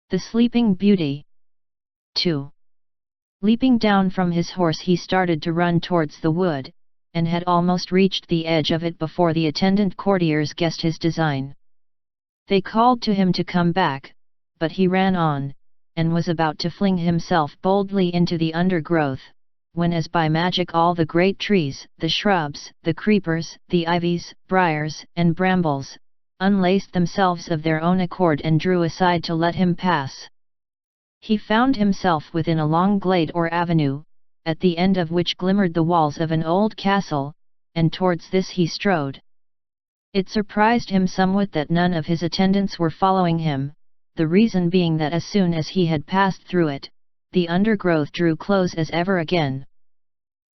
The Sleeping Beauty. 2. Leaping down from his horse, he started to run towards the wood, and had almost reached the edge of it before the attendant courtiers guessed his design. They called to him to come back, but he ran on, and was about to fling himself boldly into the undergrowth, when as by magic all the great trees, the shrubs, the creepers, the ivies, briars, and brambles, unlaced themselves of their own accord and drew aside to let him pass. He found himself within a long glade or avenue, at the end of which glimmered the walls of an old castle, and towards this he strode. It surprised him somewhat that none of his attendants were following him, the reason being that as soon as he had passed through it, the undergrowth drew close as ever again.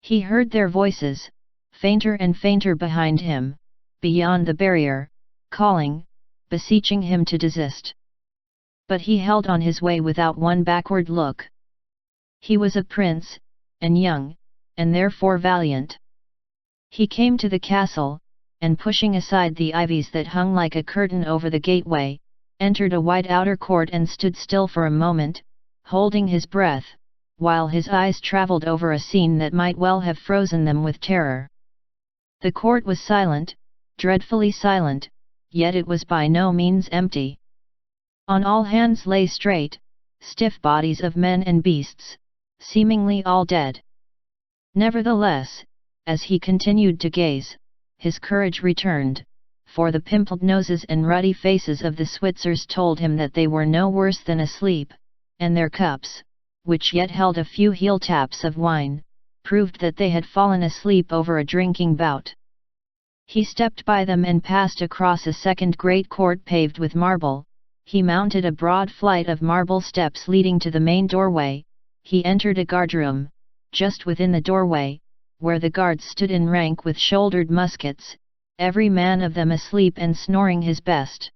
He heard their voices, fainter and fainter behind him, beyond the barrier, calling, beseeching him to desist. But he held on his way without one backward look. He was a prince, and young, and therefore valiant. He came to the castle, and pushing aside the ivies that hung like a curtain over the gateway, entered a wide outer court and stood still for a moment, holding his breath, while his eyes travelled over a scene that might well have frozen them with terror. The court was silent, dreadfully silent, yet it was by no means empty. On all hands lay straight, stiff bodies of men and beasts, seemingly all dead. Nevertheless, as he continued to gaze, his courage returned, for the pimpled noses and ruddy faces of the Switzers told him that they were no worse than asleep, and their cups, which yet held a few heel taps of wine, proved that they had fallen asleep over a drinking bout. He stepped by them and passed across a second great court paved with marble. He mounted a broad flight of marble steps leading to the main doorway. He entered a guardroom, just within the doorway, where the guards stood in rank with shouldered muskets, every man of them asleep and snoring his best.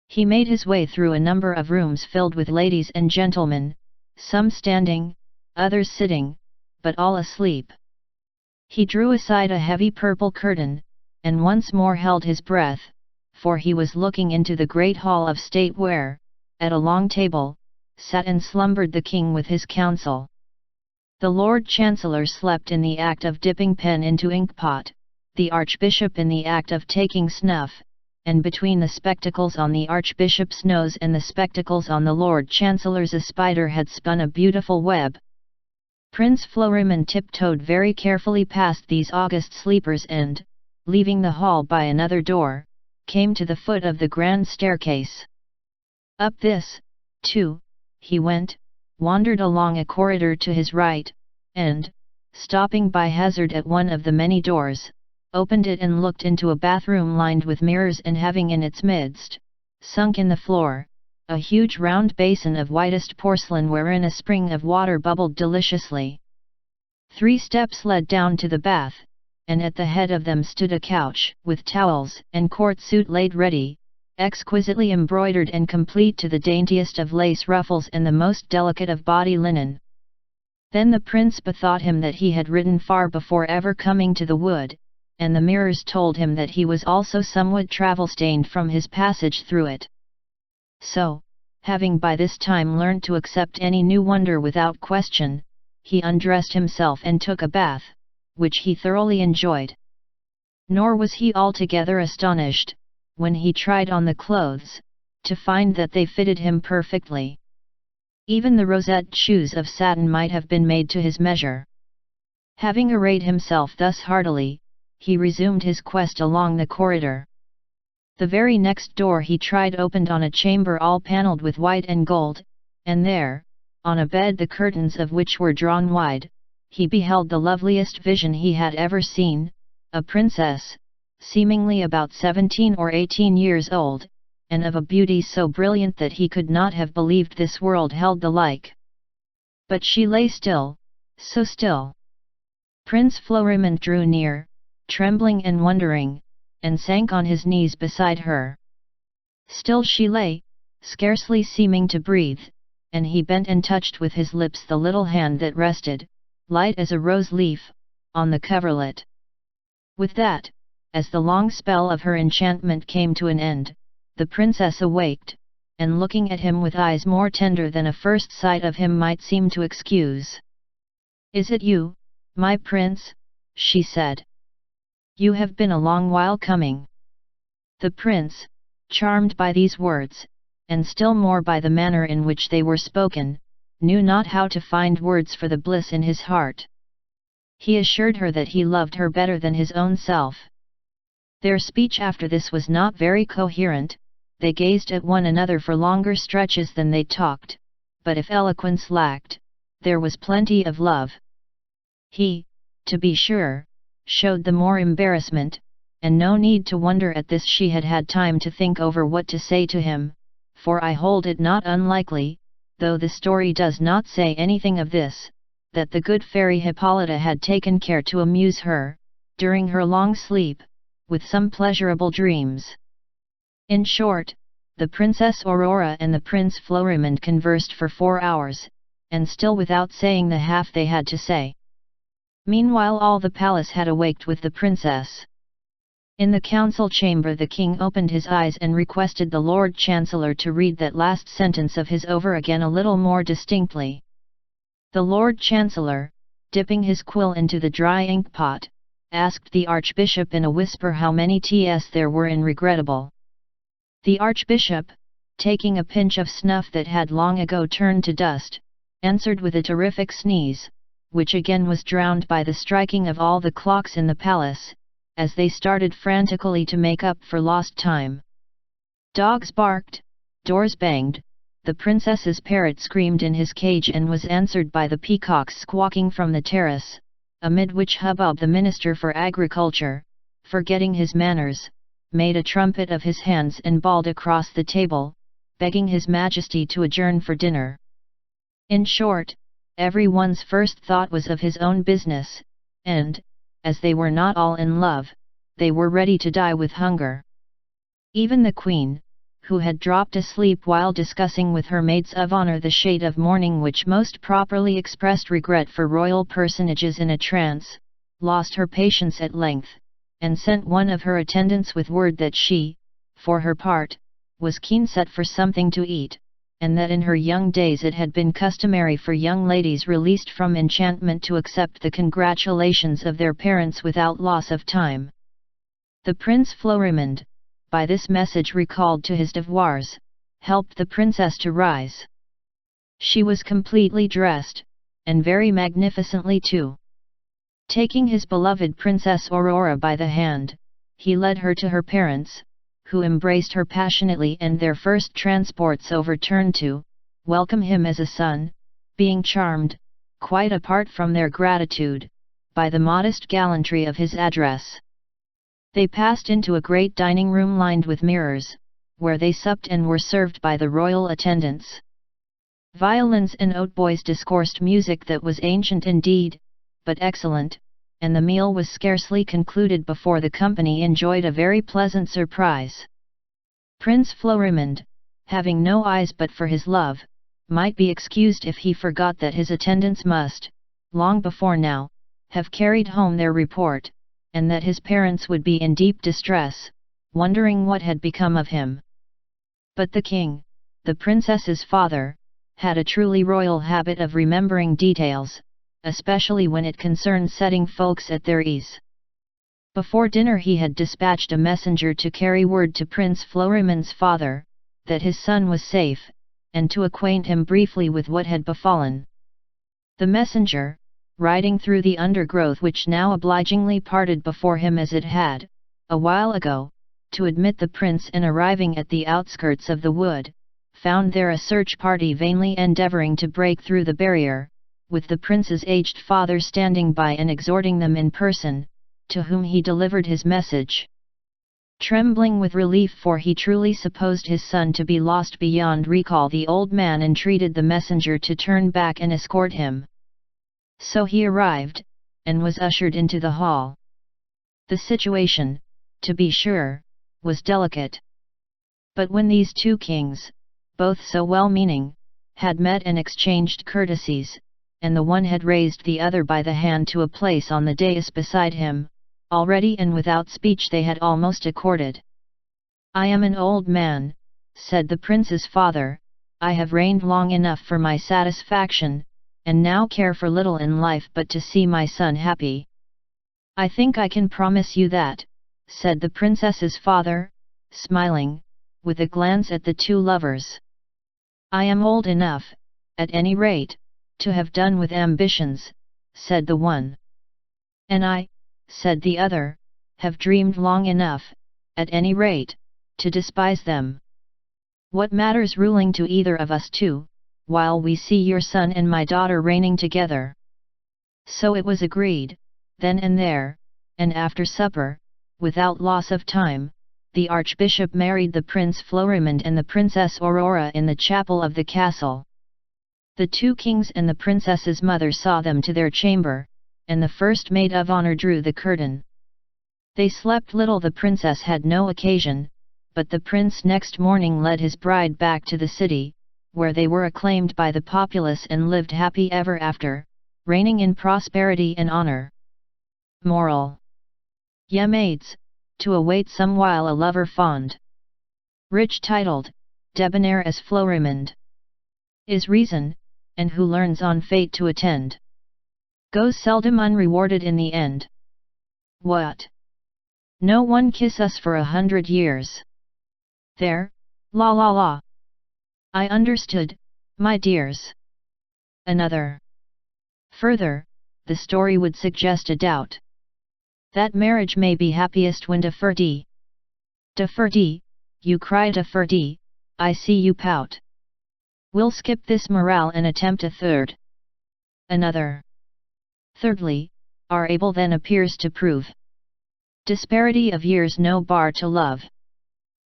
He made his way through a number of rooms filled with ladies and gentlemen, some standing, others sitting, but all asleep. He drew aside a heavy purple curtain, and once more held his breath, for he was looking into the great hall of state where, at a long table, sat and slumbered the king with his council. The Lord Chancellor slept in the act of dipping pen into inkpot, the Archbishop in the act of taking snuff, and between the spectacles on the Archbishop's nose and the spectacles on the Lord Chancellor's a spider had spun a beautiful web. Prince Florimond tiptoed very carefully past these august sleepers and, leaving the hall by another door, came to the foot of the grand staircase. Up this, too, he went, wandered along a corridor to his right, and, stopping by hazard at one of the many doors, opened it and looked into a bathroom lined with mirrors and having in its midst, sunk in the floor, a huge round basin of whitest porcelain wherein a spring of water bubbled deliciously. 3 steps led down to the bath, and at the head of them stood a couch, with towels and court suit laid ready, exquisitely embroidered and complete to the daintiest of lace ruffles and the most delicate of body linen. Then the prince bethought him that he had ridden far before ever coming to the wood, and the mirrors told him that he was also somewhat travel-stained from his passage through it. So, having by this time learnt to accept any new wonder without question, he undressed himself and took a bath, which he thoroughly enjoyed. Nor was he altogether astonished, when he tried on the clothes, to find that they fitted him perfectly. Even the rosette shoes of satin might have been made to his measure. Having arrayed himself thus heartily, he resumed his quest along the corridor. The very next door he tried opened on a chamber all panelled with white and gold, and there, on a bed the curtains of which were drawn wide, he beheld the loveliest vision he had ever seen, a princess, seemingly about 17 or 18 years old, and of a beauty so brilliant that he could not have believed this world held the like. But she lay still, so still. Prince Florimond drew near, trembling and wondering, and sank on his knees beside her. Still she lay, scarcely seeming to breathe, and he bent and touched with his lips the little hand that rested, light as a rose leaf, on the coverlet. With that, as the long spell of her enchantment came to an end, the princess awaked, and looking at him with eyes more tender than a first sight of him might seem to excuse. "Is it you, my prince?" she said. "You have been a long while coming." The prince, charmed by these words, and still more by the manner in which they were spoken, knew not how to find words for the bliss in his heart. He assured her that he loved her better than his own self. Their speech after this was not very coherent. They gazed at one another for longer stretches than they talked, but if eloquence lacked, there was plenty of love. He, to be sure, showed the more embarrassment, and no need to wonder at this, she had had time to think over what to say to him, for I hold it not unlikely, though the story does not say anything of this, that the good fairy Hippolyta had taken care to amuse her, during her long sleep, with some pleasurable dreams. In short, the Princess Aurora and the Prince Florimond conversed for 4 hours, and still without saying the half they had to say. Meanwhile all the palace had awaked with the princess. In the council chamber the king opened his eyes and requested the Lord Chancellor to read that last sentence of his over again a little more distinctly. The Lord Chancellor, dipping his quill into the dry ink pot, asked the Archbishop in a whisper how many Ts there were in regrettable. The Archbishop, taking a pinch of snuff that had long ago turned to dust, answered with a terrific sneeze, which again was drowned by the striking of all the clocks in the palace, as they started frantically to make up for lost time. Dogs barked, doors banged, the princess's parrot screamed in his cage and was answered by the peacocks squawking from the terrace, amid which hubbub the Minister for Agriculture, forgetting his manners, made a trumpet of his hands and bawled across the table, begging His Majesty to adjourn for dinner. In short, everyone's first thought was of his own business, and, as they were not all in love, they were ready to die with hunger. Even the Queen, who had dropped asleep while discussing with her maids of honor the shade of mourning which most properly expressed regret for royal personages in a trance, lost her patience at length, and sent one of her attendants with word that she, for her part, was keen set for something to eat, and that in her young days it had been customary for young ladies released from enchantment to accept the congratulations of their parents without loss of time. The Prince Florimond, by this message recalled to his devoirs, helped the princess to rise. She was completely dressed, and very magnificently too. Taking his beloved Princess Aurora by the hand, he led her to her parents, who embraced her passionately, and their first transports overturned to welcome him as a son, being charmed, quite apart from their gratitude, by the modest gallantry of his address. They passed into a great dining room lined with mirrors, where they supped and were served by the royal attendants. Violins and hautboys discoursed music that was ancient indeed, but excellent, and the meal was scarcely concluded before the company enjoyed a very pleasant surprise. Prince Florimond, having no eyes but for his love, might be excused if he forgot that his attendants must, long before now, have carried home their report, and that his parents would be in deep distress, wondering what had become of him. But the king, the princess's father, had a truly royal habit of remembering details, especially when it concerned setting folks at their ease. Before dinner he had dispatched a messenger to carry word to Prince Florimond's father, that his son was safe, and to acquaint him briefly with what had befallen. The messenger, riding through the undergrowth which now obligingly parted before him as it had, a while ago, to admit the prince, and arriving at the outskirts of the wood, found there a search party vainly endeavouring to break through the barrier, with the prince's aged father standing by and exhorting them in person, to whom he delivered his message. Trembling with relief, for he truly supposed his son to be lost beyond recall, the old man entreated the messenger to turn back and escort him. So he arrived, and was ushered into the hall. The situation, to be sure, was delicate. But when these two kings, both so well-meaning, had met and exchanged courtesies, and the one had raised the other by the hand to a place on the dais beside him, already and without speech they had almost accorded. "I am an old man," said the prince's father, I have reigned long enough for my satisfaction, and now care for little in life but to see my son happy. I think I can promise you that, said the princess's father, smiling, with a glance at the two lovers. I am old enough, at any rate, to have done with ambitions, said the one. And I, said the other, have dreamed long enough, at any rate, to despise them. What matters ruling to either of us two, while we see your son and my daughter reigning together? So it was agreed, then and there, and after supper, without loss of time, the archbishop married the Prince Florimond and the Princess Aurora in the chapel of the castle. The two kings and the princess's mother saw them to their chamber, and the first maid of honor drew the curtain. They slept little. The princess had no occasion, but the prince next morning led his bride back to the city, where they were acclaimed by the populace and lived happy ever after, reigning in prosperity and honor. Moral. Ye maids, to await some while a lover fond, rich titled, debonair as Florimond, is reason, and who learns on fate to attend, goes seldom unrewarded in the end. What? No one kiss us for 100 years. There, la la la. I understood, my dears. Another. Further, the story would suggest a doubt. That marriage may be happiest when deferred. Deferred, you cry deferred, I see you pout. We'll skip this morale and attempt a third. Another. Thirdly, our able then appears to prove. Disparity of years no bar to love.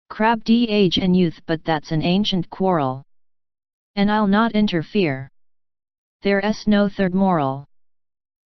Crabbed age and youth, but that's an ancient quarrel. And I'll not interfere. There's no third moral.